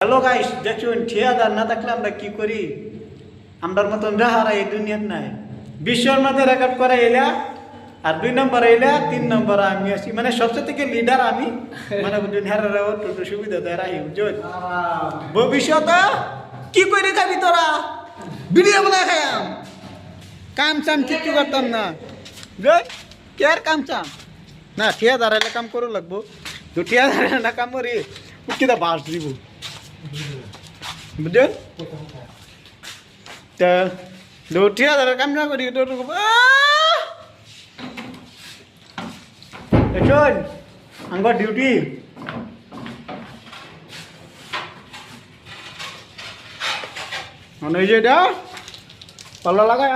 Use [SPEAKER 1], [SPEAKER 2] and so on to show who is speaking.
[SPEAKER 1] Hello guys, দেখুন ঠিকাদার না থাকলে আমরা কি করি? আমরার মতন রাহারা এই দুনিয়ার নাই। বিশ্বর মধ্যে রেকর্ড করে এলা, আর 2 নম্বর এলা, 3 নম্বর আমি আছি। মানে সবচেয়ে থেকে লিডার আমি, মানে বুঝুন হেরারাও একটু সুবিধা দেয় রাহি বুঝুন। ভবিষ্যতে কি করে খাবি তোরা? ভিডিও বানায় খাইয়াম, কাম চাম কিচ্ছু করতাম না। বুঝুন কে আর কাম চাম না, ঠিকাদার এলে কাম করু লাগবো। তো ঠিকাদার না কাম করি কিনা বাস দিব বুঝলেন? তা ঠিকাদার কাম না করি তো দেখুন আমার ডিউটি। মনে হয়েছে এটা পাল্লা লাগায়।